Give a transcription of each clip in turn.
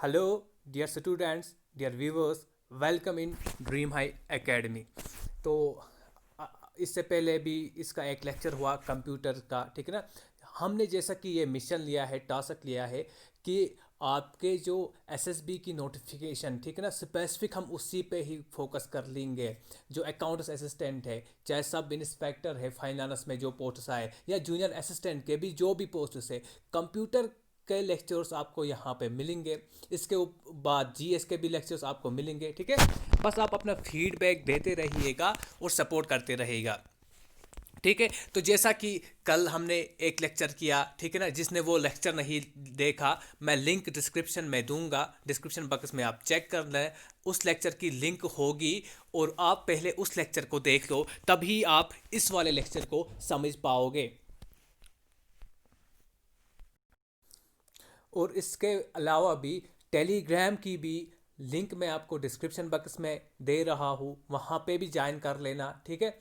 Hello, dear students, dear viewers, welcome in dream high academy. तो अ, इससे पहले भी इसका एक लेक्चर हुआ कंप्यूटर का, ठीक है ना। हमने जैसा कि ये मिशन लिया है, टास्क लिया है कि आपके जो एसएसबी की नोटिफिकेशन, ठीक है ना, स्पेसिफिक हम उसी पे ही फोकस कर लेंगे। जो अकाउंट्स असिस्टेंट है, चाहे सब इंस्पेक्टर है, फाइनेंस में जो पोस्ट्स आए, या जूनियर असिस्टेंट के भी जो भी पोस्ट्स है, कंप्यूटर के लेक्चर्स आपको यहाँ पे मिलेंगे। इसके बाद जीएस के भी लेक्चर्स आपको मिलेंगे, ठीक है। बस आप अपना फीडबैक देते रहिएगा और सपोर्ट करते रहिएगा, ठीक है। तो जैसा कि कल हमने एक लेक्चर किया, ठीक है ना, जिसने वो लेक्चर नहीं देखा, मैं लिंक डिस्क्रिप्शन में दूंगा, डिस्क्रिप्शन बॉक्स में आप चेक कर लें, उस लेक्चर की लिंक होगी और आप पहले उस लेक्चर को देख लो, तभी आप इस वाले लेक्चर को समझ पाओगे। और इसके अलावा भी टेलीग्राम की भी लिंक मैं आपको डिस्क्रिप्शन बॉक्स में दे रहा हूँ, वहाँ पे भी ज्वाइन कर लेना, ठीक है।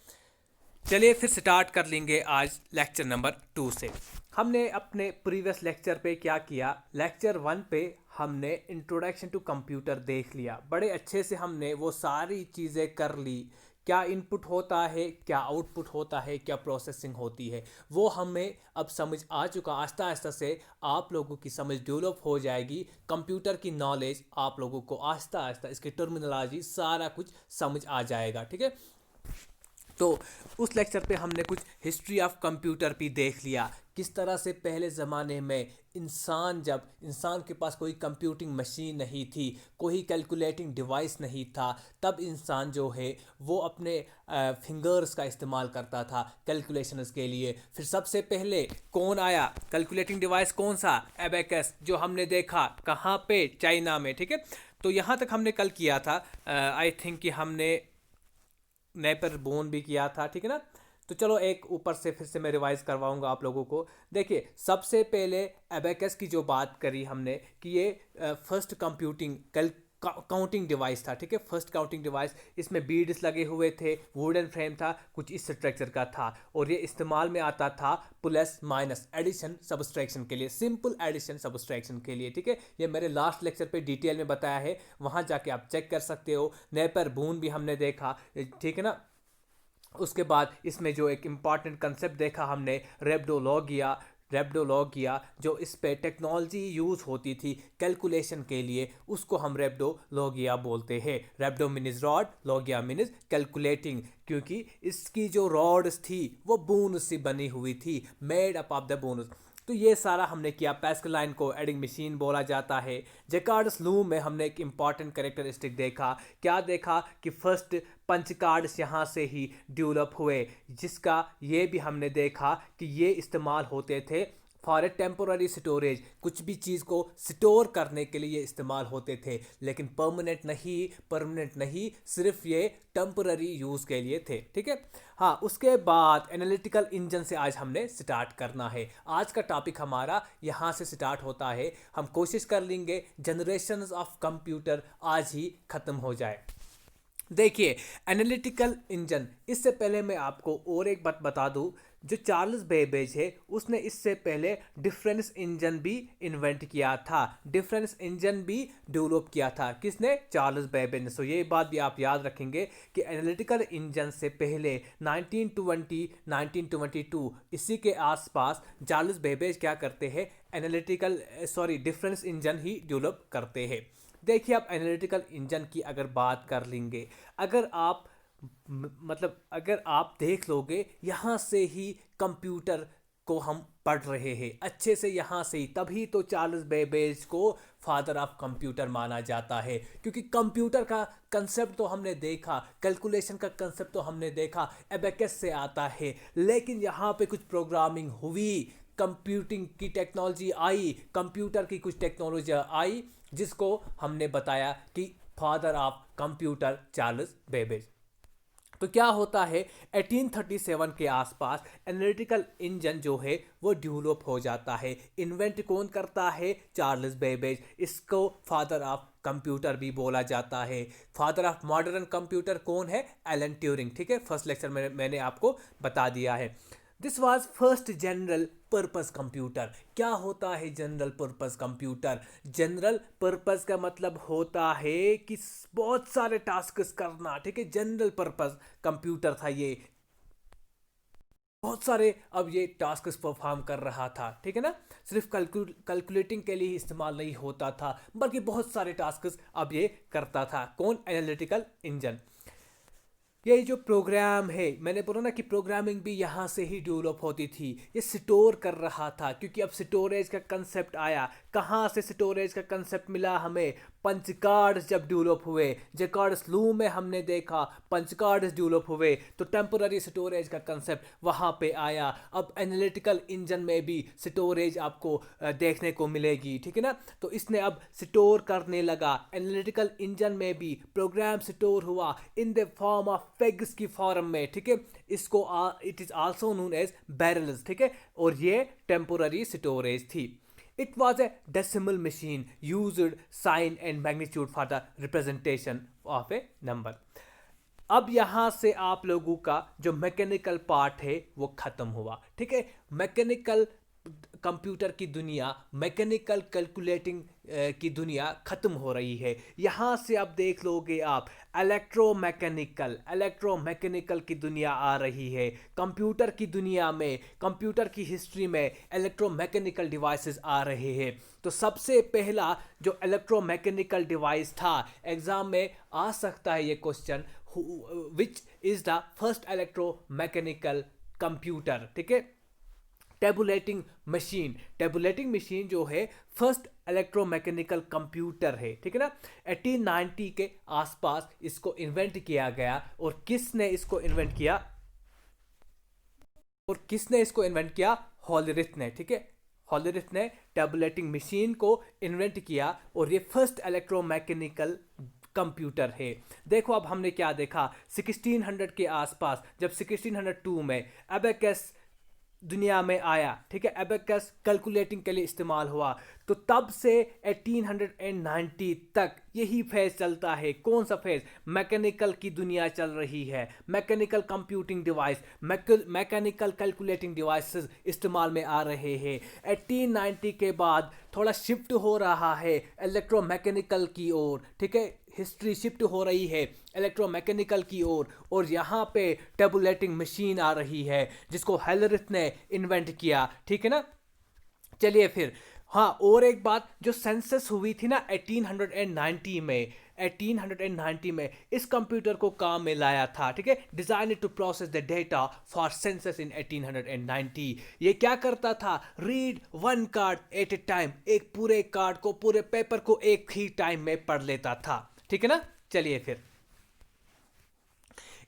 चलिए फिर स्टार्ट कर लेंगे आज लेक्चर नंबर 2 से। हमने अपने प्रीवियस लेक्चर पे क्या किया, लेक्चर 1 पे हमने इंट्रोडक्शन टू कंप्यूटर देख लिया, बड़े अच्छे से हमने वो सारी चीज़ें कर ली। क्या इनपुट होता है, क्या आउटपुट होता है, क्या प्रोसेसिंग होती है, वो हमें अब समझ आ चुका। आहिस्ता आहिस्ता से आप लोगों की समझ डेवलप हो जाएगी, कंप्यूटर की नॉलेज आप लोगों को आहिस्ता आहिस्ता, इसकी टर्मिनोलॉजी सारा कुछ समझ आ जाएगा, ठीक है। तो उस लेक्चर पे हमने कुछ हिस्ट्री ऑफ कंप्यूटर भी देख लिया, किस तरह से पहले ज़माने में जब इंसान के पास कोई कंप्यूटिंग मशीन नहीं थी, कोई कैलकुलेटिंग डिवाइस नहीं था, तब इंसान जो है वो अपने फिंगर्स का इस्तेमाल करता था कैलकुलेशंस के लिए। फिर सबसे पहले कौन आया कैलकुलेटिंग डिवाइस, कौन सा, एबेकस, जो हमने देखा कहाँ पे, चाइना में, ठीक है। तो यहाँ तक हमने कल किया था। आई थिंक कि हमने नेपर बोन भी किया था, ठीक है ना। तो चलो एक ऊपर से फिर से मैं रिवाइज करवाऊंगा आप लोगों को। देखिए, सबसे पहले एबेकस की जो बात करी हमने कि ये फर्स्ट कंप्यूटिंग काउंटिंग डिवाइस था, ठीक है, फर्स्ट काउंटिंग डिवाइस। इसमें बीड्स लगे हुए थे, वुडन फ्रेम था, कुछ इस स्ट्रक्चर का था, और ये इस्तेमाल में आता था प्लस माइनस, एडिशन सब्सट्रैक्शन के लिए, सिंपल एडिशन सब्सट्रैक्शन के लिए, ठीक है। ये मेरे लास्ट लेक्चर पे डिटेल में बताया है, वहाँ जाके आप चेक कर सकते हो। नेपर बून भी हमने देखा, ठीक है ना। उसके बाद इसमें जो एक इम्पॉर्टेंट कंसेप्ट देखा हमने, रेप्डोलॉगिया, जो इस पे टेक्नोलॉजी यूज़ होती थी कैलकुलेशन के लिए, उसको हम रेप्डोलॉगिया बोलते हैं। रेप्डो मीन्स रॉड, लॉगिया मीन्स कैलकुलेटिंग, क्योंकि इसकी जो रॉड्स थी वो बोन्स से बनी हुई थी, made up of the bones. तो ये सारा हमने किया। पैस्कलाइन को एडिंग मशीन बोला जाता है। जेकार्ड्स लूम में हमने एक इंपॉर्टेंट कैरेक्टरिस्टिक देखा, क्या देखा कि फर्स्ट पंच कार्ड्स यहाँ से ही डेवलप हुए, जिसका ये भी हमने देखा कि ये इस्तेमाल होते थे फॉर ए टेम्पोररी स्टोरेज, कुछ भी चीज़ को स्टोर करने के लिए ये इस्तेमाल होते थे, लेकिन परमानेंट नहीं, सिर्फ ये टेम्पोररी यूज़ के लिए थे, ठीक है। हाँ, उसके बाद एनालिटिकल इंजन से आज हमने स्टार्ट करना है। आज का टॉपिक हमारा यहाँ से स्टार्ट होता है। हम कोशिश कर लेंगे जनरेशन्स ऑफ कंप्यूटर आज ही ख़त्म हो जाए। देखिए, एनालिटिकल इंजन, इससे पहले मैं आपको और एक बात बता दूं, जो चार्ल्स बेबेज है उसने इससे पहले डिफरेंस इंजन भी इन्वेंट किया था, डिफरेंस इंजन भी डेवलप किया था। किसने? चार्ल्स बेबेज ने। सो ये बात भी आप याद रखेंगे कि एनालिटिकल इंजन से पहले 1920 1922 इसी के आसपास चार्ल्स बेबेज क्या करते हैं, डिफरेंस इंजन ही डेवलप करते हैं। देखिए, आप एनालिटिकल इंजन की अगर बात कर लेंगे, अगर आप अगर आप देख लोगे, यहाँ से ही कंप्यूटर को हम पढ़ रहे हैं अच्छे से, यहाँ से ही, तभी तो चार्ल्स बेबेज को फादर ऑफ कंप्यूटर माना जाता है, क्योंकि कंप्यूटर का कंसेप्ट तो हमने देखा, कैलकुलेशन का कंसेप्ट तो हमने देखा, एबेकस से आता है, लेकिन यहाँ पे कुछ प्रोग्रामिंग हुई, कंप्यूटिंग की टेक्नोलॉजी आई, कंप्यूटर की कुछ टेक्नोलॉजी आई, जिसको हमने बताया कि father of computer Charles Babbage. तो क्या होता है, 1837 के आसपास एनालिटिकल इंजन जो है वो डेवलप हो जाता है। इन्वेंट कौन करता है? Charles Babbage. इसको फादर ऑफ कंप्यूटर भी बोला जाता है। फादर ऑफ मॉडर्न कंप्यूटर कौन है? एलन ट्यूरिंग, ठीक है। फर्स्ट लेक्चर में मैंने आपको बता दिया है। This was first general purpose computer. क्या होता है general purpose computer? General purpose का मतलब होता है कि बहुत सारे टास्क करना, ठीक है। जनरल पर्पस कंप्यूटर था ये, बहुत सारे अब ये टास्क परफॉर्म कर रहा था, ठीक है ना। सिर्फ कैलकुलेटिंग के लिए ही इस्तेमाल नहीं होता था, बल्कि बहुत सारे टास्क अब ये करता था। कौन? Analytical engine. ये जो प्रोग्राम है, मैंने बोला ना कि प्रोग्रामिंग भी यहाँ से ही डेवलप होती थी। ये स्टोर कर रहा था, क्योंकि अब स्टोरेज का कंसेप्ट आया। कहाँ से स्टोरेज का कंसेप्ट मिला हमें? पंच कार्ड्स जब डेवलप हुए, जैकार्ड स्लू में हमने देखा पंच कार्ड्स डेवलप हुए, तो टेम्पोररी स्टोरेज का कंसेप्ट वहाँ पे आया। अब एनालिटिकल इंजन में भी स्टोरेज आपको देखने को मिलेगी, ठीक है ना। तो इसने अब स्टोर करने लगा। एनालिटिकल इंजन में भी प्रोग्राम स्टोर हुआ in the form of pegs की फॉर्म में, ठीक है। इसको it is also known as barrels, ठीक है। और ये टेम्पोररी स्टोरेज थी। It was a decimal machine used sign and magnitude for the representation of a number. अब यहां से आप लोगों का जो मैकेनिकल पार्ट है वो खत्म हुआ, ठीक है। मैकेनिकल कंप्यूटर की दुनिया, मैकेनिकल कैलकुलेटिंग की दुनिया खत्म हो रही है। यहाँ से अब देख लोगे आप इलेक्ट्रोमैकेनिकल की दुनिया आ रही है। कंप्यूटर की दुनिया में, कंप्यूटर की हिस्ट्री में इलेक्ट्रोमैकेनिकल डिवाइसेस आ रहे हैं। तो सबसे पहला जो इलेक्ट्रोमैकेनिकल डिवाइस था, एग्जाम में आ सकता है ये question, which is the first electromechanical computer, ठीक है। Tabulating machine. टेबुलेटिंग मशीन जो है फर्स्ट इलेक्ट्रोमैकेनिकल कंप्यूटर है, ठीक है ना। 1890 के आसपास इसको इन्वेंट किया गया। और किसने इसको इन्वेंट किया? हॉलरिथ ने, ठीक है। हॉलरिथ ने टेबुलेटिंग मशीन को इन्वेंट किया और ये फर्स्ट इलेक्ट्रोमैकेनिकल कंप्यूटर है। देखो अब हमने क्या देखा, 1600 के आसपास, जब 1602 में एबेकस दुनिया में आया, ठीक है। एबेकस कैलकुलेटिंग के लिए इस्तेमाल हुआ, तो तब से 1890 तक यही फेज चलता है। कौन सा फेज? मैकेनिकल की दुनिया चल रही है। Mechanical computing device, mechanical calculating devices इस्तेमाल में आ रहे हैं। 1890 के बाद थोड़ा शिफ्ट हो रहा है इलेक्ट्रोमैकेनिकल की ओर, ठीक है। हिस्ट्री शिफ्ट हो रही है इलेक्ट्रोमैकेनिकल की ओर, और यहाँ पे टेबुलेटिंग मशीन आ रही है जिसको हेलरिथ ने इन्वेंट किया, ठीक है ना। चलिए फिर, हाँ, और एक बात, जो सेंसस हुई थी ना 1890 में, 1890 में इस कंप्यूटर को काम में लाया था, ठीक है। Design to process the data for census in 1890। ये क्या करता था? Read one card at a time, एक पूरे कार्ड को, पूरे पेपर को एक ही टाइम में पढ़ लेता था, ठीक है ना। चलिए फिर,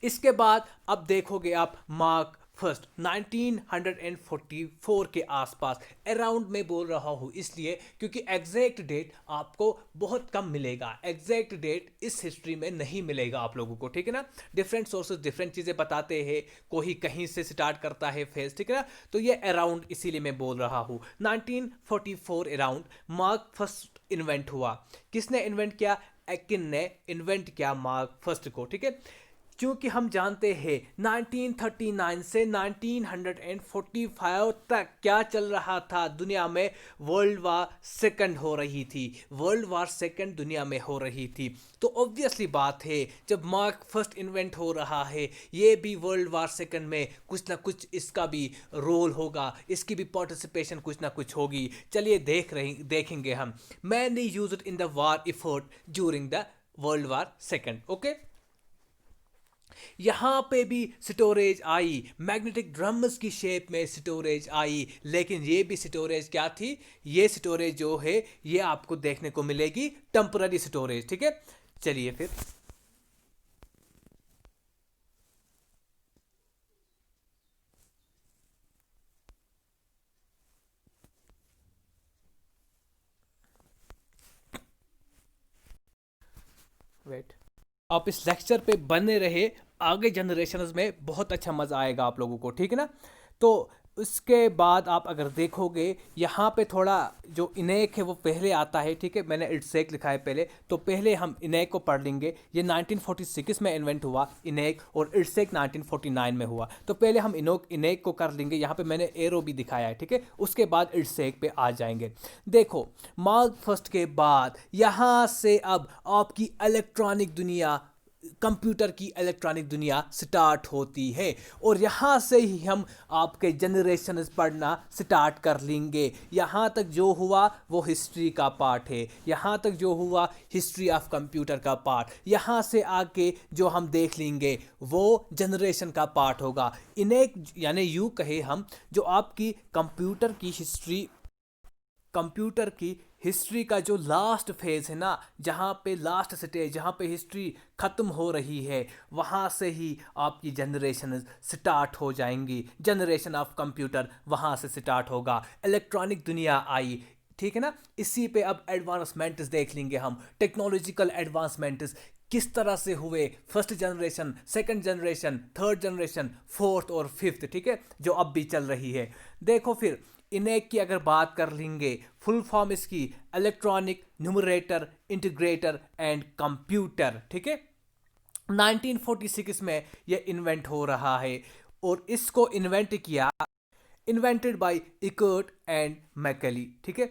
इसके बाद अब देखोगे आप मार्क फर्स्ट 1944 के आसपास, अराउंड में बोल रहा हूं इसलिए क्योंकि एग्जैक्ट डेट आपको बहुत कम मिलेगा। एग्जैक्ट डेट इस हिस्ट्री में नहीं मिलेगा आप लोगों को, ठीक है ना। डिफरेंट सोर्सेज डिफरेंट चीज़ें बताते हैं, कोई कहीं से स्टार्ट करता है फेज, ठीक है ना। तो ये अराउंड इसीलिए मैं बोल रहा हूँ। 1944 अराउंड मार्क फर्स्ट इन्वेंट हुआ। किसने इन्वेंट किया? एकिन ने इन्वेंट किया मार्क फर्स्ट को, ठीक है। क्योंकि हम जानते हैं 1939 से 1945 तक क्या चल रहा था दुनिया में? वर्ल्ड वार सेकंड हो रही थी। वर्ल्ड वार सेकंड दुनिया में हो रही थी। तो ऑब्वियसली बात है, जब मार्क फर्स्ट इन्वेंट हो रहा है, ये भी वर्ल्ड वार सेकंड में कुछ ना कुछ इसका भी रोल होगा, इसकी भी पार्टिसिपेशन कुछ ना कुछ होगी। चलिए देखेंगे हम। Mainly used in the war effort during the world war second, okay. यहां पे भी स्टोरेज आई, मैग्नेटिक ड्रम्स की शेप में स्टोरेज आई, लेकिन ये भी स्टोरेज क्या थी? ये स्टोरेज जो है ये आपको देखने को मिलेगी टेम्पररी स्टोरेज, ठीक है। चलिए फिर, वेट, आप इस लेक्चर पे बने रहे, आगे जनरेशन्स में बहुत अच्छा मज़ा आएगा आप लोगों को, ठीक है ना। तो उसके बाद आप अगर देखोगे यहाँ पे थोड़ा जो इनेक है वो पहले आता है, ठीक है। मैंने इट्सेक लिखा है पहले, तो पहले हम इनेक को पढ़ लेंगे। ये 1946 में इन्वेंट हुआ इनेक, और इट्सेक 1949 में हुआ। तो पहले हम इनेक को कर लेंगे, यहाँ पे मैंने एरो भी दिखाया है, ठीक है। उसके बाद इट्सेक पे आ जाएंगे। देखो, मार्क फर्स्ट के बाद यहाँ से अब आपकी इलेक्ट्रॉनिक दुनिया, कंप्यूटर की इलेक्ट्रॉनिक दुनिया स्टार्ट होती है, और यहाँ से ही हम आपके जनरेशन पढ़ना स्टार्ट कर लेंगे। यहाँ तक जो हुआ वो हिस्ट्री का पार्ट है, यहाँ तक जो हुआ हिस्ट्री ऑफ कंप्यूटर का पार्ट। यहाँ से आके जो हम देख लेंगे वो जनरेशन का पार्ट होगा। इन्हें यानी यूँ कहे हम, जो आपकी कंप्यूटर की हिस्ट्री का जो लास्ट फेज है ना, जहाँ पे लास्ट स्टेज, जहाँ पे हिस्ट्री ख़त्म हो रही है, वहाँ से ही आपकी जनरेशन स्टार्ट हो जाएंगी। जनरेशन ऑफ कंप्यूटर वहाँ से स्टार्ट होगा, इलेक्ट्रॉनिक दुनिया आई, ठीक है ना। इसी पे अब एडवांसमेंट्स देख लेंगे हम, टेक्नोलॉजिकल एडवांसमेंट्स किस तरह से हुए, first generation, second generation, third generation, fourth और फिफ्थ, ठीक है, जो अब भी चल रही है। देखो फिर इनेक की अगर बात कर लेंगे, फुल फॉर्म इसकी electronic numerator integrator and computer, ठीक है। 1946 में ये इन्वेंट हो रहा है, और इसको इन्वेंटेड बाय इकर्ट एंड मैकली, ठीक है।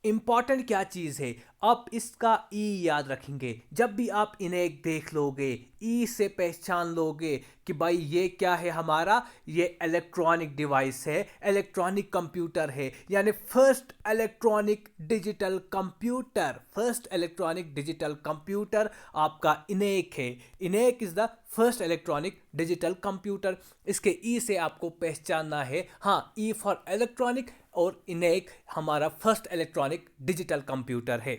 इंपॉर्टेंट क्या चीज़ है, आप इसका ई याद रखेंगे। जब भी आप इन्हें देख लोगे, ई से पहचान लोगे कि भाई ये क्या है हमारा, ये इलेक्ट्रॉनिक डिवाइस है, इलेक्ट्रॉनिक कंप्यूटर है, यानी फर्स्ट इलेक्ट्रॉनिक डिजिटल कंप्यूटर आपका इनेक है। ENIAC is the first electronic digital computer. इसके ई से आपको पहचानना है, हाँ, ई फॉर इलेक्ट्रॉनिक, और इनेक हमारा फर्स्ट इलेक्ट्रॉनिक डिजिटल कंप्यूटर है।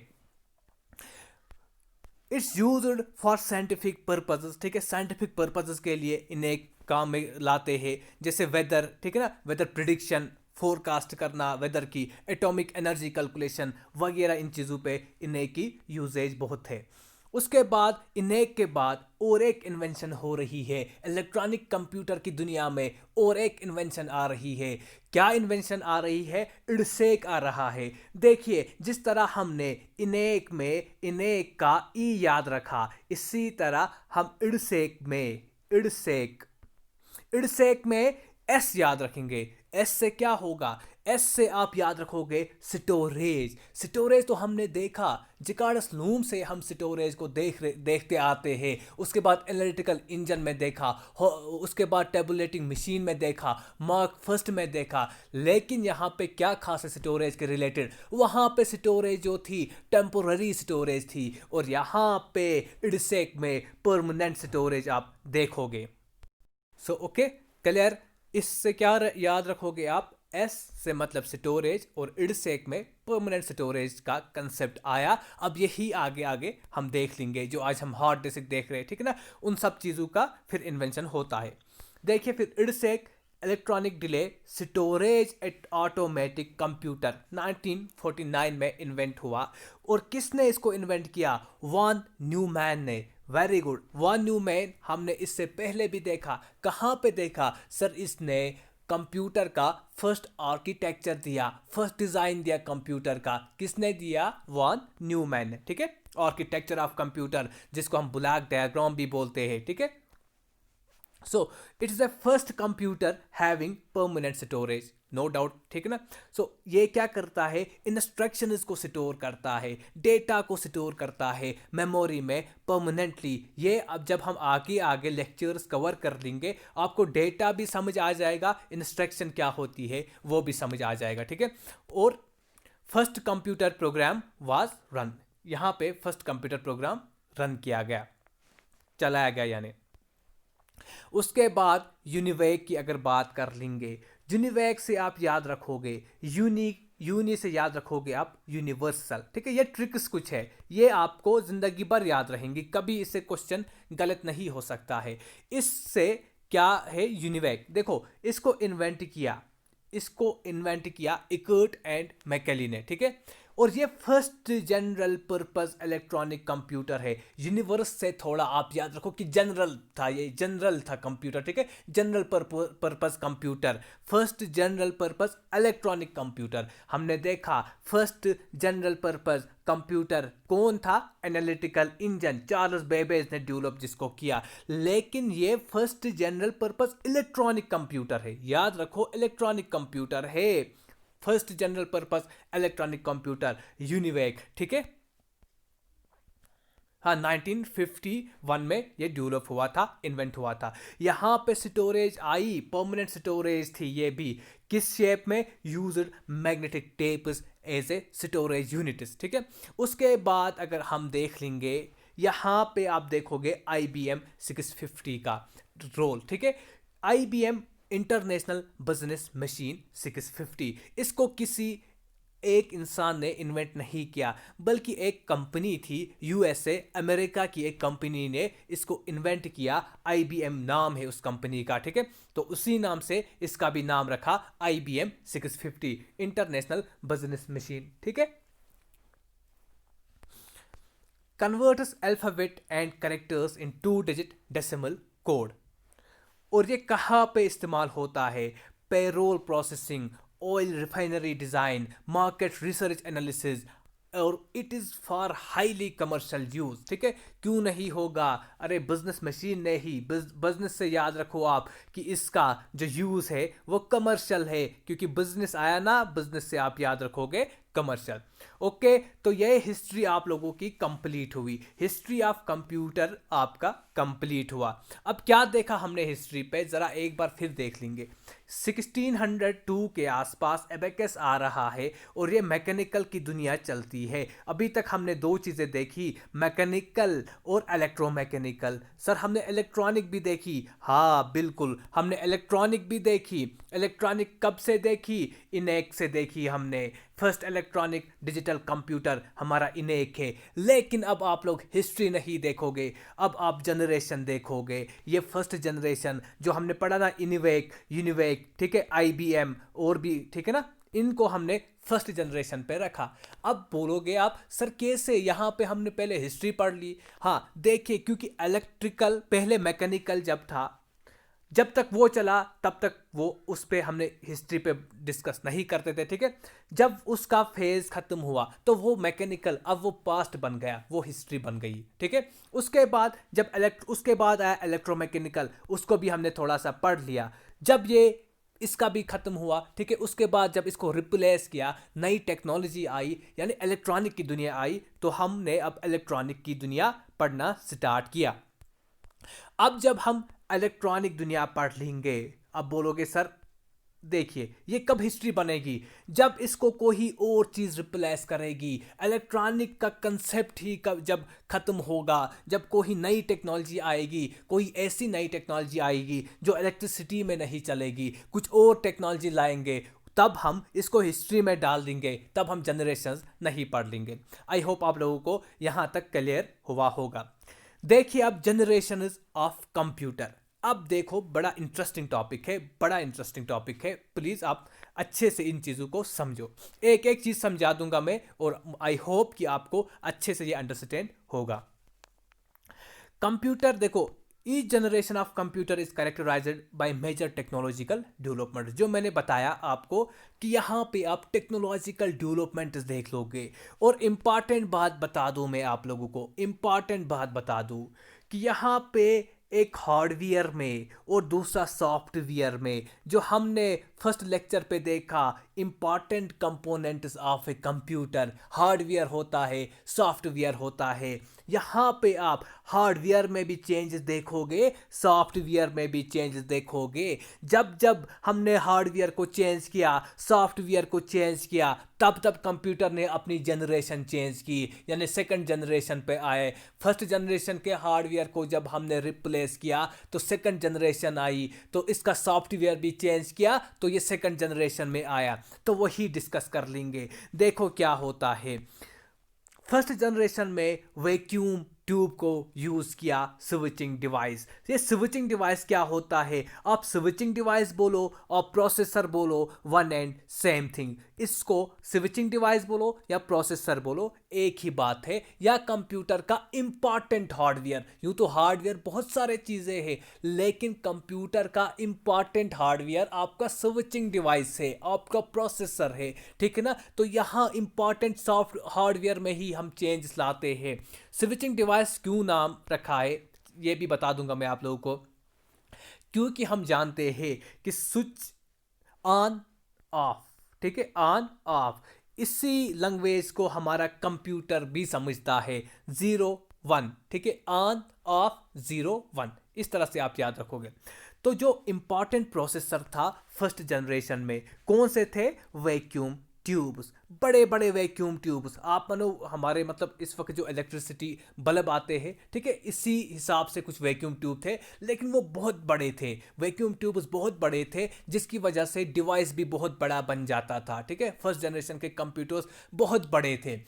It's used for scientific purposes, ठीक है। साइंटिफिक पर्पजेस के लिए इन्हें काम में लाते हैं, जैसे वेदर, ठीक है ना, वेदर प्रिडिक्शन, फोरकास्ट करना वेदर की, एटॉमिक एनर्जी कैलकुलेशन वगैरह, इन चीज़ों पे इन्हें की यूजेज बहुत है। उसके बाद इनेक के बाद और एक इन्वेंशन हो रही है इलेक्ट्रॉनिक कंप्यूटर की दुनिया में, और एक इन्वेंशन आ रही है। क्या इन्वेंशन आ रही है? इडसेक आ रहा है। देखिए, जिस तरह हमने इनेक में इनेक का ई याद रखा, इसी तरह हम इडसेक में एस याद रखेंगे। एस से क्या होगा? एस से आप याद रखोगे स्टोरेज तो हमने देखा, जिकार्डस लूम से हम स्टोरेज को देखते आते हैं। उसके बाद एनालिटिकल इंजन में देखा, उसके बाद टेबुलेटिंग मशीन में देखा, मार्क फर्स्ट में देखा। लेकिन यहाँ पे क्या खास है स्टोरेज के रिलेटेड? वहाँ पे स्टोरेज जो थी टेम्पोररी स्टोरेज थी, और यहाँ पे इडसेक में परमानेंट स्टोरेज आप देखोगे। So okay, clear? इससे क्या याद रखोगे आप? एस से मतलब स्टोरेज, और इडसेक में परमानेंट स्टोरेज का कंसेप्ट आया। अब यही आगे आगे हम देख लेंगे, जो आज हम हार्ड डिस्क देख रहे हैं, ठीक है ना, उन सब चीज़ों का फिर इन्वेंशन होता है। देखिए, फिर EDSAC electronic delay storage at automatic computer 1949 में इन्वेंट हुआ। और किसने इसको इन्वेंट किया? वॉन न्यूमैन ने। Very good, von Neumann. हमने इससे पहले भी देखा, कहाँ पे देखा सर? इसने कंप्यूटर का फर्स्ट आर्किटेक्चर दिया, फर्स्ट डिज़ाइन दिया कंप्यूटर का। किसने दिया? वॉन न्यूमैन ने, ठीक है। आर्किटेक्चर ऑफ कंप्यूटर, जिसको हम ब्लॉक डायग्राम भी बोलते हैं, ठीक है। So it is the first computer having permanent storage, no doubt, ठीक है ना। सो ये क्या करता है? इंस्ट्रक्शंस को स्टोर करता है, डेटा को स्टोर करता है मेमोरी में परमानेंटली। ये अब जब हम आगे लेक्चर्स कवर कर लेंगे, आपको डेटा भी समझ आ जाएगा, इंस्ट्रक्शन क्या होती है वो भी समझ आ जाएगा, ठीक है। और first computer program was run, यहाँ पे फर्स्ट कंप्यूटर प्रोग्राम रन किया गया, चलाया गया यानी। उसके बाद यूनिवेक की अगर बात कर लेंगे, यूनिवेक से आप याद रखोगे यूनी से याद रखोगे आप यूनिवर्सल, ठीक है। ये ट्रिक्स कुछ है, ये आपको जिंदगी भर याद रहेंगी, कभी इससे क्वेश्चन गलत नहीं हो सकता है। इससे क्या है यूनिवेक? देखो, इसको इन्वेंट किया इकर्ट एंड मैकली ने, ठीक है। और ये first general purpose electronic computer है। यूनिवर्स से थोड़ा आप याद रखो कि जनरल था, ये जनरल था कंप्यूटर, ठीक है, general purpose computer, first general purpose electronic computer. हमने देखा फर्स्ट जनरल पर्पस कंप्यूटर कौन था, एनालिटिकल इंजन, चार्ल्स बेबेज ने डेवलप जिसको किया। लेकिन ये first general purpose electronic computer है, याद रखो इलेक्ट्रॉनिक कंप्यूटर है, first general purpose electronic computer UNIVAC, ठीक है। हाँ, 1951 में ये डेवलप हुआ था, इन्वेंट हुआ था। यहाँ पे स्टोरेज आई, परमानेंट स्टोरेज थी ये भी, किस शेप में, used magnetic tapes as a storage units, ठीक है। उसके बाद अगर हम देख लेंगे यहाँ पे आप देखोगे IBM 650 का रोल, ठीक है। IBM इंटरनेशनल बिजनेस मशीन 650, इसको किसी एक इंसान ने इन्वेंट नहीं किया, बल्कि एक कंपनी थी USA, अमेरिका की एक कंपनी ने इसको इन्वेंट किया। IBM नाम है उस कंपनी का, ठीक है। तो उसी नाम से इसका भी नाम रखा IBM 650 इंटरनेशनल बिजनेस मशीन, ठीक है। Converts alphabet and characters in 2-digit decimal code. और ये कहाँ पे इस्तेमाल होता है, payroll processing, oil refinery design, market research analysis, और it is for highly commercial use, ठीक है। क्यों नहीं होगा, अरे बिजनेस मशीन ने ही, बिजनेस से याद रखो आप कि इसका जो यूज़ है वो कमर्शियल है, क्योंकि बिजनेस आया ना, बिजनेस से आप याद रखोगे कमर्शियल। ओके, तो ये हिस्ट्री आप लोगों की कंप्लीट हुई, हिस्ट्री ऑफ कंप्यूटर आपका कंप्लीट हुआ। अब क्या देखा हमने हिस्ट्री पे, ज़रा एक बार फिर देख लेंगे। 1602 के आसपास एबेकस आ रहा है और ये मैकेनिकल की दुनिया चलती है। अभी तक हमने दो चीज़ें देखी, मैकेनिकल और इलेक्ट्रोमैकेनिकल। सर हमने इलेक्ट्रॉनिक भी देखी, हाँ बिल्कुल हमने इलेक्ट्रॉनिक भी देखी। इलेक्ट्रॉनिक कब से देखी, इनेक से देखी हमने, फर्स्ट इलेक्ट्रॉनिक डिजिटल कंप्यूटर हमारा इनेक है। लेकिन अब आप लोग हिस्ट्री नहीं देखोगे, अब आप जनरेशन देखोगे। ये फर्स्ट जनरेशन जो हमने पढ़ा ना, यूनिवेक, ठीक है, IBM और भी, ठीक है ना, इनको हमने फर्स्ट जनरेशन पे रखा। अब बोलोगे आप सर कैसे, यहाँ पे हमने पहले हिस्ट्री पढ़ ली। हाँ देखिए, क्योंकि इलेक्ट्रिकल पहले मैकेनिकल जब था, जब तक वो चला तब तक वो उस पे हमने हिस्ट्री पे डिस्कस नहीं करते थे, ठीक है। जब उसका फेज खत्म हुआ तो वो मैकेनिकल, अब वो पास्ट बन गया, वो हिस्ट्री बन गई, ठीक है। उसके बाद जब उसके बाद आया इलेक्ट्रोमैकेनिकल, उसको भी हमने थोड़ा सा पढ़ लिया। जब ये इसका भी खत्म हुआ, ठीक है, उसके बाद जब इसको रिप्लेस किया, नई टेक्नोलॉजी आई, यानी इलेक्ट्रॉनिक की दुनिया आई, तो हमने अब इलेक्ट्रॉनिक की दुनिया पढ़ना स्टार्ट किया। अब जब हम इलेक्ट्रॉनिक दुनिया पढ़ लेंगे, अब बोलोगे सर देखिए ये कब हिस्ट्री बनेगी, जब इसको कोई और चीज़ रिप्लेस करेगी। इलेक्ट्रॉनिक का कंसेप्ट ही कब जब ख़त्म होगा, जब कोई नई टेक्नोलॉजी आएगी, कोई ऐसी नई टेक्नोलॉजी आएगी जो इलेक्ट्रिसिटी में नहीं चलेगी, कुछ और टेक्नोलॉजी लाएंगे, तब हम इसको हिस्ट्री में डाल देंगे, तब हम जनरेशंस नहीं पढ़ लेंगे। आई होप आप लोगों को यहाँ तक क्लियर हुआ होगा। देखिए अब जनरेशन ऑफ कंप्यूटर, अब देखो बड़ा इंटरेस्टिंग टॉपिक है, बड़ा इंटरेस्टिंग टॉपिक है, प्लीज़ आप अच्छे से इन चीज़ों को समझो। एक एक चीज़ समझा दूंगा मैं, और आई होप कि आपको अच्छे से ये अंडरस्टैंड होगा। कंप्यूटर देखो, each generation of computer is characterised by major technological development. जो मैंने बताया आपको कि यहाँ पे आप टेक्नोलॉजिकल डेवलपमेंट देख लोगे। और इम्पॉर्टेंट बात बता दूँ मैं आप लोगों को, इम्पॉर्टेंट बात बता दूँ कि यहाँ पे एक हार्डवेयर में और दूसरा सॉफ्टवेयर में, जो हमने फर्स्ट लेक्चर पे देखा, important components of a computer, hardware होता है, सॉफ्टवेयर होता है। यहाँ पे आप हार्डवेयर में भी चेंजेस देखोगे, सॉफ्टवेयर में भी चेंजेस देखोगे। जब जब हमने हार्डवेयर को चेंज किया, सॉफ्टवेयर को चेंज किया, तब तब कंप्यूटर ने अपनी जनरेशन चेंज की, यानी सेकंड जनरेशन पे आए। फर्स्ट जनरेशन के हार्डवेयर को जब हमने रिप्लेस किया तो सेकंड जनरेशन आई, तो इसका सॉफ्टवेयर भी चेंज किया, तो ये सेकंड जनरेशन में आया। तो वही डिस्कस कर लेंगे। देखो क्या होता है, फर्स्ट जनरेशन में वैक्यूम ट्यूब को यूज़ किया स्विचिंग डिवाइस। ये स्विचिंग डिवाइस क्या होता है? आप स्विचिंग डिवाइस बोलो और प्रोसेसर बोलो, वन एंड सेम थिंग। इसको स्विचिंग डिवाइस बोलो या प्रोसेसर बोलो, एक ही बात है। या कंप्यूटर का इंपॉर्टेंट हार्डवेयर, यूँ तो हार्डवेयर बहुत सारे चीज़ें हैं, लेकिन कंप्यूटर का इंपॉर्टेंट हार्डवेयर आपका स्विचिंग डिवाइस है, आपका प्रोसेसर है, ठीक है ना। तो यहाँ इंपॉर्टेंट सॉफ्ट हार्डवेयर में ही हम चेंज लाते हैं। स्विचिंग डिवाइस क्यों नाम रखा है ये भी बता दूंगा मैं आप लोगों को। क्योंकि हम जानते हैं कि स्विच ऑन ऑफ, ठीक है, ऑन ऑफ, इसी लैंग्वेज को हमारा कंप्यूटर भी समझता है। 0 1, ठीक है, ऑन ऑफ 0 1, इस तरह से आप याद रखोगे। तो जो इंपॉर्टेंट प्रोसेसर था फर्स्ट जनरेशन में, कौन से थे? वैक्यूम ट्यूब्स, बड़े बड़े वैक्यूम ट्यूब्स। आप मानो हमारे मतलब इस वक्त जो इलेक्ट्रिसिटी बल्ब आते हैं, ठीक है, इसी हिसाब से कुछ वैक्यूम ट्यूब थे, लेकिन वो बहुत बड़े थे। वैक्यूम ट्यूब्स बहुत बड़े थे, जिसकी वजह से डिवाइस भी बहुत बड़ा बन जाता था, ठीक है। फर्स्ट जनरेशन के कंप्यूटर्स बहुत बड़े थे,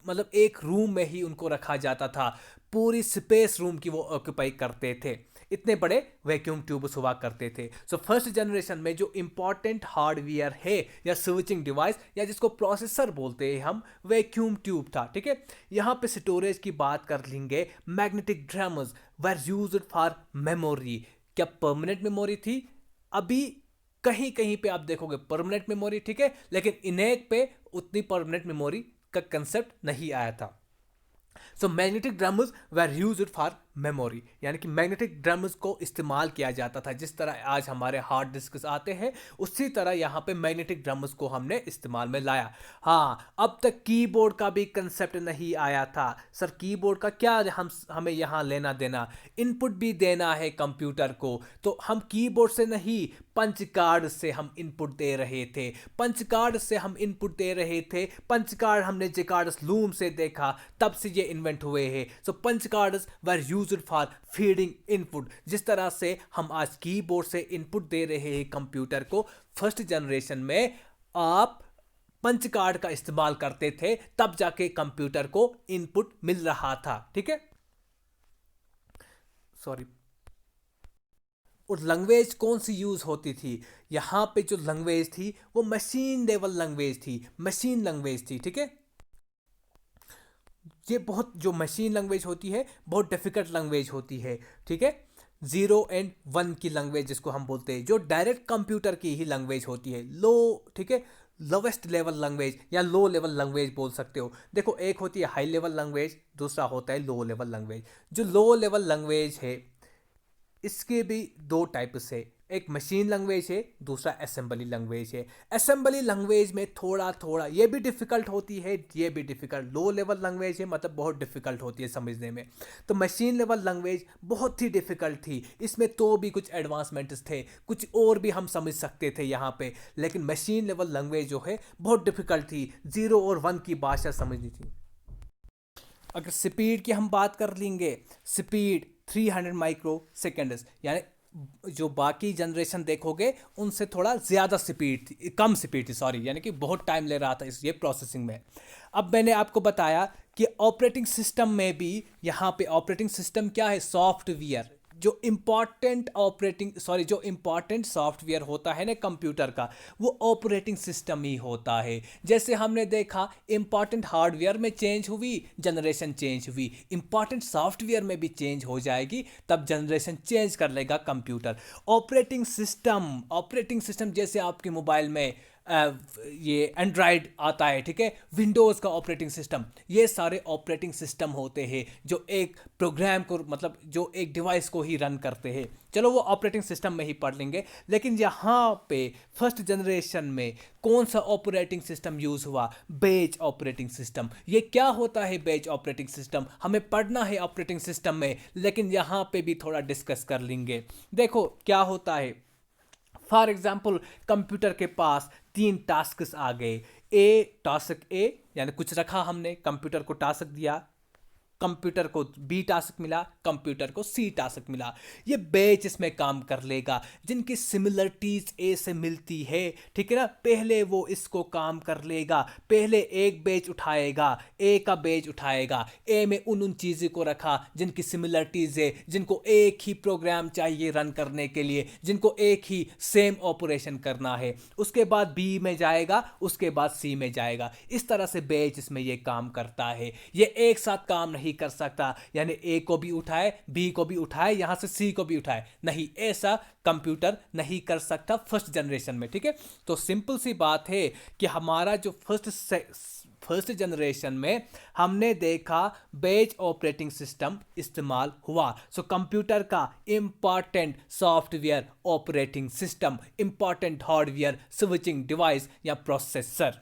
मतलब एक रूम में ही उनको रखा जाता था, पूरी स्पेस रूम की वो ऑक्यूपाई करते थे, इतने बड़े वैक्यूम ट्यूब्स हुआ करते थे। सो फर्स्ट जनरेशन में जो इंपॉर्टेंट हार्डवेयर है या स्विचिंग डिवाइस या जिसको प्रोसेसर बोलते हैं हम, वैक्यूम ट्यूब था, ठीक है। यहाँ पे स्टोरेज की बात कर लेंगे। Magnetic drums were used for memory. क्या परमानेंट मेमोरी थी? अभी कहीं कहीं पे आप देखोगे परमानेंट मेमोरी, ठीक है, लेकिन इनेक पे उतनी परमानेंट मेमोरी का कंसेप्ट नहीं आया था। So magnetic drums were used for memory, यानी कि मैग्नेटिक ड्रम्स को इस्तेमाल किया जाता था। जिस तरह आज हमारे हार्ड डिस्क आते हैं, उसी तरह यहाँ पे मैग्नेटिक ड्रम्स को हमने इस्तेमाल में लाया। हाँ, अब तक कीबोर्ड का भी कंसेप्ट नहीं आया था। सर कीबोर्ड का क्या हमें यहाँ लेना देना? इनपुट भी देना है कंप्यूटर को, तो हम कीबोर्ड से नहीं, पंच कार्ड से हम इनपुट दे रहे थे। पंच कार्ड से हम इनपुट दे रहे थे। पंच कार्ड हमने जेकार्डस लूम से देखा, तब से ये इन्वेंट हुए हैं। So punch cards were used for feeding input. जिस तरह से हम आज कीबोर्ड से इनपुट दे रहे हैं कंप्यूटर को, फर्स्ट जनरेशन में आप पंच कार्ड का इस्तेमाल करते थे, तब जाके कंप्यूटर को इनपुट मिल रहा था, ठीक है। सॉरी। और लैंग्वेज कौन सी यूज होती थी? यहां पे जो लैंग्वेज थी वो मशीन लेवल लैंग्वेज थी, मशीन लैंग्वेज थी, ठीक है। ये बहुत, जो मशीन लैंग्वेज होती है बहुत डिफिकल्ट लैंग्वेज होती है, ठीक है। 0 और 1 की लैंग्वेज जिसको हम बोलते हैं, जो डायरेक्ट कंप्यूटर की ही लैंग्वेज होती है, लो, ठीक है, लोवेस्ट लेवल लैंग्वेज या लो लेवल लैंग्वेज बोल सकते हो। देखो, एक होती है हाई लेवल लैंग्वेज, दूसरा होता है लो लेवल लैंग्वेज। जो लो लेवल लैंग्वेज है, इसके भी दो टाइप्स है, एक मशीन लैंग्वेज है, दूसरा असेंबली लैंग्वेज है। असेंबली लैंग्वेज में थोड़ा थोड़ा ये भी डिफ़िकल्ट होती है, ये भी डिफ़िकल्ट। लो लेवल लैंग्वेज है, मतलब बहुत डिफ़िकल्ट होती है समझने में। तो मशीन लेवल लैंग्वेज बहुत ही डिफ़िकल्ट थी, इसमें तो भी कुछ एडवांसमेंट्स थे, कुछ और भी हम समझ सकते थे यहाँ पे, लेकिन मशीन लेवल लैंग्वेज जो है बहुत डिफ़िकल्ट थी। 0 और 1 की भाषा समझनी थी। अगर स्पीड की हम बात कर लेंगे, स्पीड 300 माइक्रो सेकेंड्स, यानी जो बाकी जनरेशन देखोगे उनसे थोड़ा ज़्यादा स्पीड थी, कम स्पीड थी, सॉरी, यानी कि बहुत टाइम ले रहा था इस ये प्रोसेसिंग में। अब मैंने आपको बताया कि ऑपरेटिंग सिस्टम में भी, यहाँ पे ऑपरेटिंग सिस्टम क्या है? सॉफ्टवेयर। जो इम्पॉर्टेंट सॉफ्टवेयर होता है ना कंप्यूटर का, वो ऑपरेटिंग सिस्टम ही होता है। जैसे हमने देखा इम्पॉर्टेंट हार्डवेयर में चेंज हुई, जनरेशन चेंज हुई, इम्पॉर्टेंट सॉफ्टवेयर में भी चेंज हो जाएगी, तब जनरेशन चेंज कर लेगा कंप्यूटर। ऑपरेटिंग सिस्टम जैसे आपके मोबाइल में ये एंड्रॉयड आता है, ठीक है, विंडोज़ का ऑपरेटिंग सिस्टम, ये सारे ऑपरेटिंग सिस्टम होते हैं जो एक प्रोग्राम को, मतलब जो एक डिवाइस को ही रन करते हैं। चलो वो ऑपरेटिंग सिस्टम में ही पढ़ लेंगे, लेकिन यहाँ पे फर्स्ट जनरेशन में कौन सा ऑपरेटिंग सिस्टम यूज़ हुआ? Base operating system. ये क्या होता है बेज ऑपरेटिंग सिस्टम? हमें पढ़ना है ऑपरेटिंग सिस्टम में, लेकिन यहाँ पे भी थोड़ा डिस्कस कर लेंगे। देखो क्या होता है, फॉर एग्जाम्पल कंप्यूटर के पास 3 टास्क आ गए। टास्क ए, यानी कुछ रखा हमने, कंप्यूटर को टास्क दिया, कंप्यूटर को बी टास्क मिला, कंप्यूटर को सी टास्क मिला। ये बैच इसमें काम कर लेगा जिनकी सिमिलरिटीज ए से मिलती है, ठीक है ना। पहले वो इसको काम कर लेगा, पहले एक बैच उठाएगा, ए का बैच उठाएगा, ए में उन चीज़ों को रखा जिनकी सिमिलरिटीज है, जिनको एक ही प्रोग्राम चाहिए रन करने के लिए, जिनको एक ही सेम ऑपरेशन करना है। उसके बाद बी में जाएगा, उसके बाद सी में जाएगा। इस तरह से बैच इसमें ये काम करता है। ये एक साथ काम नहीं कर सकता, यानी ए को भी उठाए, बी को भी उठाए, यहां से सी को भी उठाए, नहीं, ऐसा कंप्यूटर नहीं कर सकता फर्स्ट जनरेशन में, ठीक है। तो सिंपल सी बात है कि हमारा जो फर्स्ट जनरेशन में हमने देखा बैच ऑपरेटिंग सिस्टम इस्तेमाल हुआ। सो कंप्यूटर का important software operating system, important hardware switching device या प्रोसेसर।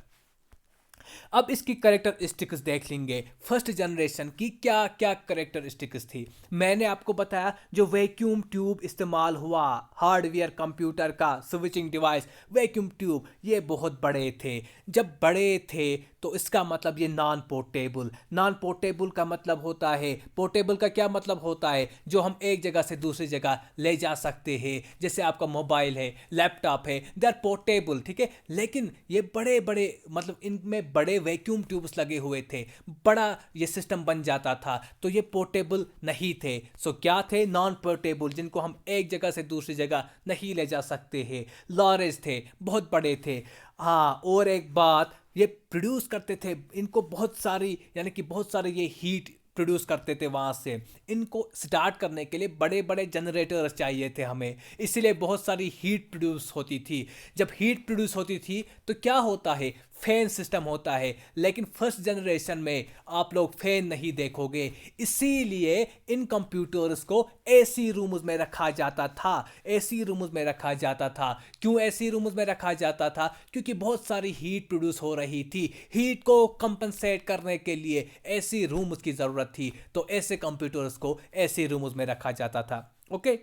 अब इसकी कैरेक्टरिस्टिक्स देख लेंगे। फर्स्ट जनरेशन की क्या क्या कैरेक्टरिस्टिक्स थी। मैंने आपको बताया जो वैक्यूम ट्यूब इस्तेमाल हुआ हार्डवेयर कंप्यूटर का, स्विचिंग डिवाइस, वैक्यूम ट्यूब, ये बहुत बड़े थे। जब बड़े थे तो इसका मतलब ये नॉन पोर्टेबल। नॉन पोर्टेबल का मतलब होता है, पोर्टेबल का क्या मतलब होता है, जो हम एक जगह से दूसरी जगह ले जा सकते हैं। जैसे आपका मोबाइल है, लैपटॉप है, दे आर पोर्टेबल, ठीक है। लेकिन ये बड़े बड़े मतलब इनमें बड़े वैक्यूम ट्यूब्स लगे हुए थे, बड़ा ये सिस्टम बन जाता था, तो ये पोर्टेबल नहीं थे। सो क्या थे, नॉन पोर्टेबल, जिनको हम एक जगह से दूसरी जगह नहीं ले जा सकते हैं। लार्ज थे, बहुत बड़े थे। हाँ, और एक बात, ये प्रोड्यूस करते थे, इनको बहुत सारी यानी कि बहुत सारे ये हीट प्रोड्यूस करते थे वहाँ से। इनको स्टार्ट करने के लिए बड़े बड़े जनरेटर चाहिए थे हमें, इसीलिए बहुत सारी हीट प्रोड्यूस होती थी। जब हीट प्रोड्यूस होती थी तो क्या होता है, फैन सिस्टम होता है। लेकिन फर्स्ट जनरेशन में आप लोग फैन नहीं देखोगे, इसीलिए इन कंप्यूटर्स को एसी रूम्स में रखा जाता था। एसी रूम्स में रखा जाता था। क्यों एसी रूम्स में रखा जाता था? क्योंकि बहुत सारी हीट प्रोड्यूस हो रही थी, हीट को कंपनसेट करने के लिए एसी रूम्स की जरूरत थी, तो ऐसे कंप्यूटर्स को एसी रूम्स में रखा जाता था। Okay,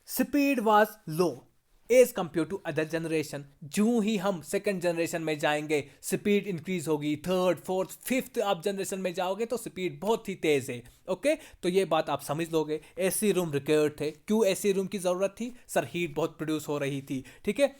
speed was low as compare to other generation. जो ही हम सेकंड जनरेशन में जाएंगे स्पीड इंक्रीज होगी, थर्ड फोर्थ फिफ्थ आप जनरेशन में जाओगे तो स्पीड बहुत ही तेज है। ओके, तो ये बात आप समझ लोगे। एसी रूम रिक्वायर्ड थे। क्यों एसी रूम की जरूरत थी? सर हीट बहुत प्रोड्यूस हो रही थी, ठीक है।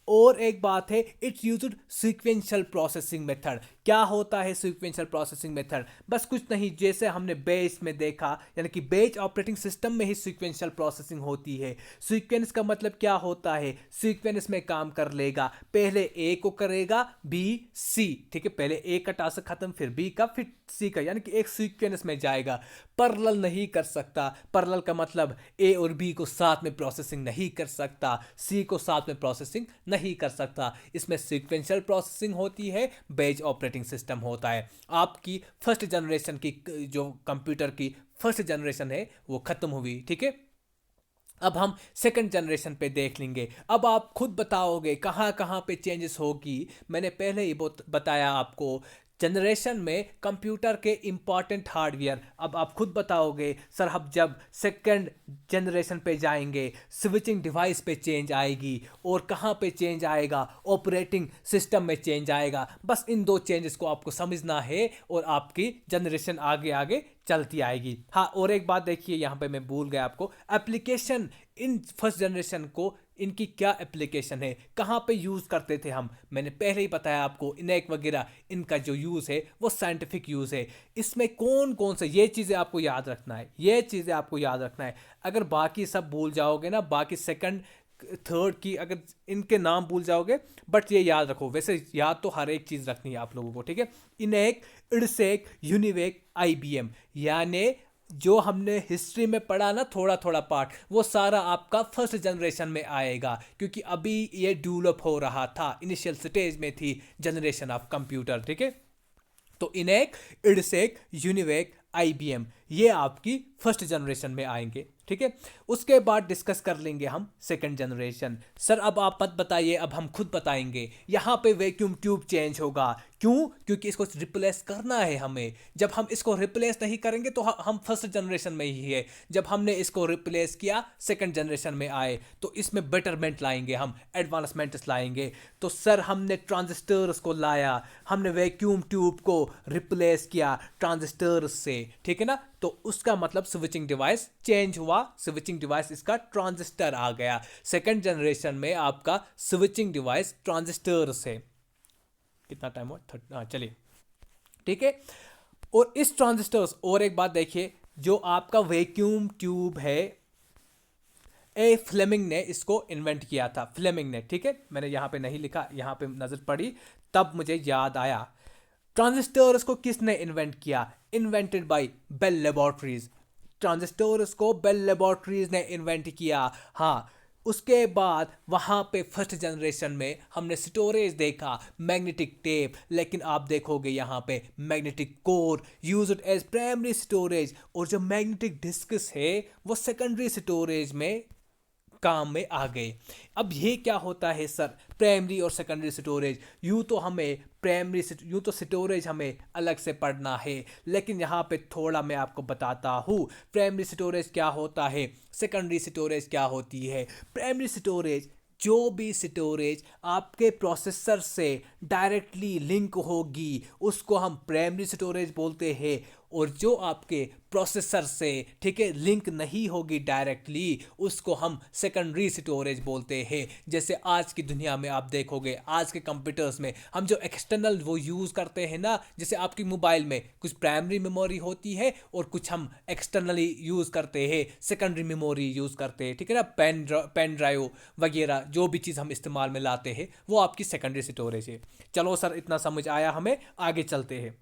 और एक बात है, it's used sequential processing method. क्या होता है सीक्वेंशियल प्रोसेसिंग मेथड? बस कुछ नहीं, जैसे हमने बेस में देखा, यानी कि बेस ऑपरेटिंग सिस्टम में ही सीक्वेंशियल प्रोसेसिंग होती है। सीक्वेंस का मतलब क्या होता है? सीक्वेंस में काम कर लेगा, पहले ए को करेगा, बी सी, ठीक है। पहले ए का टास्क खत्म, फिर बी का, फिर सी का, यानी कि एक सीक्वेंस में जाएगा। पैरेलल नहीं कर सकता। पैरेलल का मतलब ए और बी को साथ में प्रोसेसिंग नहीं कर सकता, सी को साथ में प्रोसेसिंग नहीं कर सकता। इसमें सीक्वेंशियल प्रोसेसिंग होती है, बेस ऑपरेटिंग सिस्टम होता है। आपकी फर्स्ट जनरेशन की जो कंप्यूटर की फर्स्ट जनरेशन है वो खत्म हुई, ठीक है। अब हम सेकंड जनरेशन पे देख लेंगे। अब आप खुद बताओगे कहाँ कहाँ पे चेंजेस होगी। मैंने पहले ही बताया आपको, जनरेशन में कंप्यूटर के इंपॉर्टेंट हार्डवेयर। अब आप खुद बताओगे सर हम जब सेकंड जनरेशन पे जाएंगे स्विचिंग डिवाइस पे चेंज आएगी, और कहाँ पे चेंज आएगा? ऑपरेटिंग सिस्टम में चेंज आएगा। बस इन दो चेंजेस को आपको समझना है और आपकी जनरेशन आगे आगे चलती आएगी। हाँ, और एक बात देखिए, यहाँ पे मैं भूल गया आपको, एप्लीकेशन इन फर्स्ट जनरेशन को इनकी क्या एप्लीकेशन है, कहाँ पे यूज़ करते थे हम? मैंने पहले ही बताया आपको, इनेक वगैरह इनका जो यूज़ है वो साइंटिफिक यूज़ है। इसमें कौन कौन से, ये चीज़ें आपको याद रखना है, ये चीज़ें आपको याद रखना है। अगर बाकी सब भूल जाओगे ना, बाकी सेकंड थर्ड की अगर इनके नाम भूल जाओगे, बट ये याद रखो। वैसे याद तो हर एक चीज़ रखनी है आप लोगों को, ठीक है। इनेक, इडसेक, यूनिवेक, IBM, यानी जो हमने हिस्ट्री में पढ़ा ना थोड़ा थोड़ा पार्ट, वो सारा आपका फर्स्ट जनरेशन में आएगा, क्योंकि अभी ये डेवलप हो रहा था, इनिशियल स्टेज में थी जनरेशन ऑफ कंप्यूटर, ठीक है। तो इनेक, इडसेक, यूनिवेक, IBM, ये आपकी फर्स्ट जनरेशन में आएंगे, ठीक है। उसके बाद डिस्कस कर लेंगे हम सेकंड जनरेशन। सर अब आप मत बताइए, अब हम खुद बताएंगे। यहाँ पे वैक्यूम ट्यूब चेंज होगा, क्यों? क्योंकि इसको रिप्लेस करना है हमें। जब हम इसको रिप्लेस नहीं करेंगे तो हम फर्स्ट जनरेशन में ही है। जब हमने इसको रिप्लेस किया, सेकंड जनरेशन में आए, तो इसमें बेटरमेंट लाएंगे, हम एडवांसमेंट्स लाएंगे। तो सर हमने ट्रांजिस्टर्स को लाया, हमने वैक्यूम ट्यूब को रिप्लेस किया ट्रांजिस्टर्स से, ठीक है ना। तो उसका मतलब स्विचिंग डिवाइस चेंज हुआ, स्विचिंग डिवाइस इसका ट्रांजिस्टर आ गया। सेकंड जनरेशन में आपका स्विचिंग डिवाइस ट्रांजिस्टर से। कितना टाइम हुआ? चलिए, ठीक है। और इस ट्रांजिस्टर्स, और एक बात देखिए, जो आपका वैक्यूम ट्यूब है, फ्लेमिंग ने इसको इन्वेंट किया था, फ्लेमिंग ने, ठीक है। मैंने यहां पे नहीं लिखा, यहां पे नजर पड़ी तब मुझे याद आया। ट्रांजिस्टर्स को किसने इन्वेंट किया? Invented by Bell laboratories. Transistors को बेल लेबोरेटरीज ने इन्वेंट किया। हाँ, उसके बाद वहाँ पे फर्स्ट जनरेशन में हमने स्टोरेज देखा, मैग्नेटिक टेप, लेकिन आप देखोगे यहाँ पे magnetic core used as primary storage, और जो मैग्नेटिक डिस्क्स है वो सेकेंडरी स्टोरेज में काम में आ गए। अब ये क्या होता है सर, प्राइमरी और सेकेंडरी स्टोरेज? यूँ तो हमें यूँ तो स्टोरेज हमें अलग से पढ़ना है, लेकिन यहाँ पे थोड़ा मैं आपको बताता हूँ। प्राइमरी स्टोरेज क्या होता है, सेकेंडरी स्टोरेज क्या होती है। प्राइमरी स्टोरेज, जो भी स्टोरेज आपके प्रोसेसर से डायरेक्टली लिंक होगी उसको हम प्राइमरी स्टोरेज बोलते हैं, और जो आपके प्रोसेसर से, ठीक है, लिंक नहीं होगी डायरेक्टली, उसको हम सेकेंडरी स्टोरेज बोलते हैं। जैसे आज की दुनिया में आप देखोगे, आज के कंप्यूटर्स में हम जो एक्सटर्नल वो यूज़ करते हैं ना, जैसे आपकी मोबाइल में कुछ प्राइमरी मेमोरी होती है और कुछ हम एक्सटर्नली यूज़ करते हैं, सेकेंडरी मेमोरी यूज़ करते हैं, ठीक है ना। पेन ड्राइव वगैरह जो भी चीज़ हम इस्तेमाल में लाते हैं वो आपकी सेकेंडरी स्टोरेज है। चलो सर, इतना समझ आया हमें, आगे चलते हैं।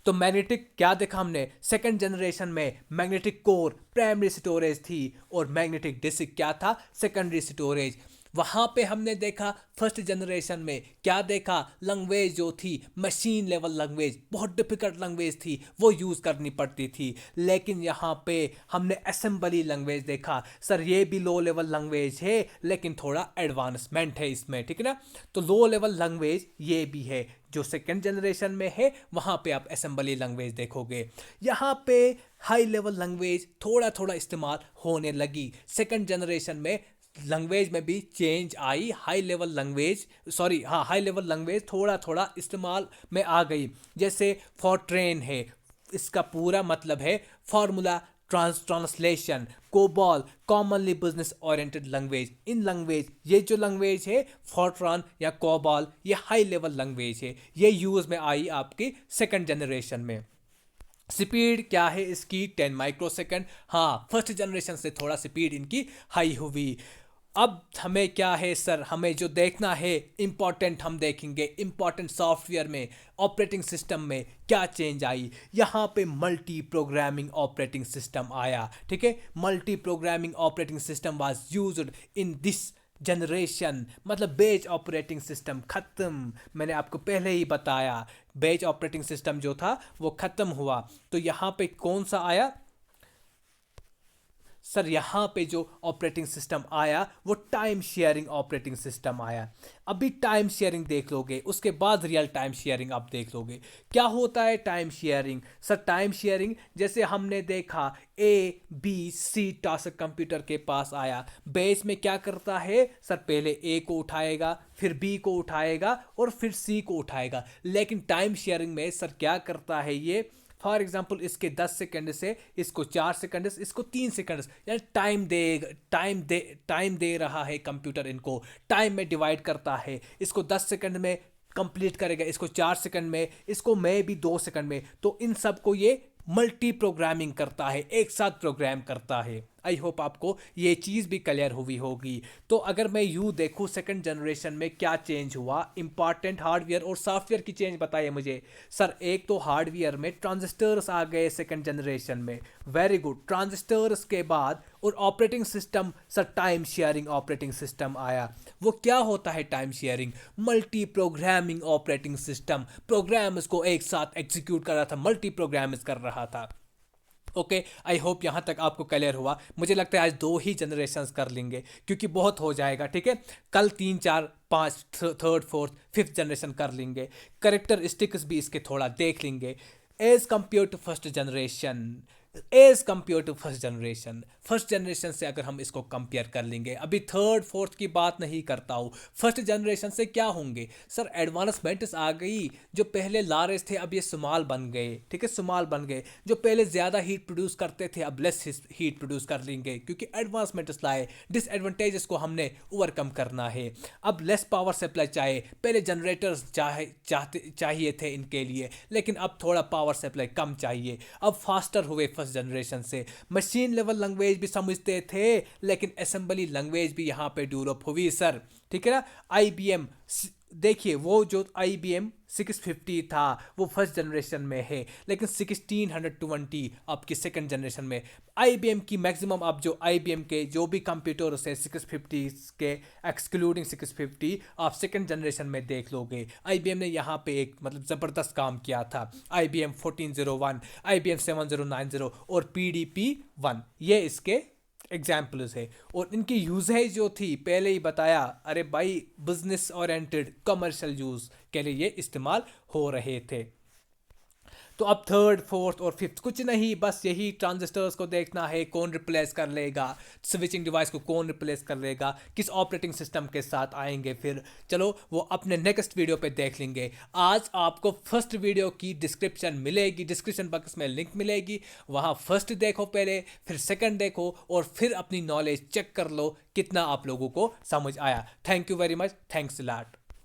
तो मैग्नेटिक क्या देखा हमने, सेकंड जनरेशन में मैग्नेटिक कोर प्राइमरी स्टोरेज थी, और मैग्नेटिक डिस्क क्या था, सेकेंडरी स्टोरेज। वहाँ पे हमने देखा फर्स्ट जनरेशन में क्या देखा, लैंग्वेज जो थी मशीन लेवल लैंग्वेज, बहुत डिफिकल्ट लैंग्वेज थी, वो यूज़ करनी पड़ती थी। लेकिन यहाँ पे हमने असेंबली लैंग्वेज देखा। सर ये भी लो लेवल लैंग्वेज है, लेकिन थोड़ा एडवांसमेंट है इसमें, ठीक है ना। तो लो लेवल लैंग्वेज ये भी है। जो सेकेंड जनरेशन में है वहाँ पे आप असेंबली लैंग्वेज देखोगे। यहाँ पे हाई लेवल लैंग्वेज थोड़ा थोड़ा इस्तेमाल होने लगी। सेकेंड जनरेशन में लैंग्वेज में भी चेंज आई, हाई लेवल लैंग्वेज, सॉरी हाँ, हाई लेवल लैंग्वेज थोड़ा थोड़ा इस्तेमाल में आ गई। जैसे फॉरट्रेन है, इसका पूरा मतलब है formula translation, COBOL commonly business oriented language. In language, ये जो लैंग्वेज है फॉरट्रान या कोबॉल, ये हाई लेवल लैंग्वेज है, ये यूज में आई आपकी सेकंड जनरेशन में। स्पीड क्या है इसकी, 10 माइक्रोसेकंड। हाँ, फर्स्ट जनरेशन से थोड़ा स्पीड इनकी हाई हुई। अब हमें क्या है सर, हमें जो देखना है इंपॉर्टेंट, हम देखेंगे इंपॉर्टेंट सॉफ्टवेयर में, ऑपरेटिंग सिस्टम में क्या चेंज आई। यहाँ पे मल्टी प्रोग्रामिंग ऑपरेटिंग सिस्टम आया, ठीक है। Multi programming operating system was used in this generation. मतलब बेज ऑपरेटिंग सिस्टम खत्म, मैंने आपको पहले ही बताया, बेज ऑपरेटिंग सिस्टम जो था वो खत्म हुआ। तो यहाँ पे कौन सा आया सर, यहाँ पे जो ऑपरेटिंग सिस्टम आया वो टाइम शेयरिंग ऑपरेटिंग सिस्टम आया। अभी टाइम शेयरिंग देख लोगे, उसके बाद रियल टाइम शेयरिंग आप देख लोगे। क्या होता है time sharing? Sir time sharing, जैसे हमने देखा ABC टास्क कंप्यूटर के पास आया, बेस में क्या करता है सर, पहले A को उठाएगा, फिर B को उठाएगा और फिर C को उठाएगा। लेकिन टाइम शेयरिंग में सर क्या करता है ये, फॉर एग्जाम्पल इसके 10 सेकंड से इसको 4 सेकंड, इसको 3 सेकंड, यानी टाइम दे रहा है कंप्यूटर, इनको टाइम में डिवाइड करता है। इसको 10 सेकंड में कंप्लीट करेगा, इसको 4 सेकंड में, इसको मैं भी 2 सेकंड में। तो इन सब को ये मल्टी प्रोग्रामिंग करता है, एक साथ प्रोग्राम करता है। आई होप आपको ये चीज़ भी क्लियर हुई होगी। तो अगर मैं यूँ देखूँ सेकंड जनरेशन में क्या चेंज हुआ, इंपॉर्टेंट हार्डवेयर और सॉफ्टवेयर की चेंज बताइए मुझे। सर एक तो हार्डवेयर में ट्रांजिस्टर्स आ गए सेकंड जनरेशन में, वेरी गुड। ट्रांजिस्टर्स के बाद और operating system, sir time sharing operating system आया। वो क्या होता है time sharing? Multi programming operating system, programs को एक साथ एग्जीक्यूट कर रहा था, मल्टी प्रोग्राम्स कर रहा था। ओके, आई होप यहाँ तक आपको क्लियर हुआ। मुझे लगता है आज 2 ही जनरेशन्स कर लेंगे क्योंकि बहुत हो जाएगा, ठीक है। कल 3 4 5 थर्ड फोर्थ फिफ्थ जनरेशन कर लेंगे। करेक्टरिस्टिक्स भी इसके थोड़ा देख लेंगे as compare to first generation. First generation से अगर हम इसको कंपेयर कर लेंगे, अभी थर्ड फोर्थ की बात नहीं करता हूँ, फर्स्ट जनरेशन से क्या होंगे सर, एडवांसमेंट्स आ गई। जो पहले लारेस थे अब ये सुमाल बन गए, ठीक है, सुमाल बन गए। जो पहले ज़्यादा हीट प्रोड्यूस करते थे अब लेस हीट प्रोड्यूस कर लेंगे क्योंकि एडवांसमेंट्स लाए। डिसएडवांटेजेस को हमने ओवरकम करना है। अब लेस पावर सप्लाई चाहिए, पहले जनरेटर्स चाहिए थे इनके लिए, लेकिन अब थोड़ा पावर सप्लाई कम चाहिए। अब फास्टर हुए फर्स्ट जनरेशन से। मशीन लेवल लैंग्वेज भी समझते थे, लेकिन असेंबली लैंग्वेज भी यहाँ पे डेवलप हुई सर, ठीक है ना। IBM देखिए, वो जो IBM 650 था वो फर्स्ट जनरेशन में है, लेकिन 1620 आपकी सेकंड जनरेशन में। IBM की मैक्सिमम, अब जो IBM के जो भी कंप्यूटर्स है 650 के एक्सक्लूडिंग 650 आप सेकंड जनरेशन में देख लोगे। IBM ने यहाँ पे एक मतलब ज़बरदस्त काम किया था। IBM 1401, IBM 7090 और PDP-1 ये इसके एग्जाम्पल्स है। और इनकी यूजेज जो थी पहले ही बताया, अरे भाई बिजनेस ओरिएंटेड कमर्शियल यूज के लिए ये इस्तेमाल हो रहे थे। तो अब थर्ड फोर्थ और फिफ्थ कुछ नहीं, बस यही ट्रांजिस्टर्स को देखना है कौन रिप्लेस कर लेगा, स्विचिंग डिवाइस को कौन रिप्लेस कर लेगा, किस ऑपरेटिंग सिस्टम के साथ आएंगे। फिर चलो वो अपने नेक्स्ट वीडियो पे देख लेंगे। आज आपको फर्स्ट वीडियो की डिस्क्रिप्शन मिलेगी, डिस्क्रिप्शन बॉक्स में लिंक मिलेगी, वहाँ फर्स्ट देखो पहले, फिर सेकंड देखो और फिर अपनी नॉलेज चेक कर लो कितना आप लोगों को समझ आया। Thank you very much, thanks a lot.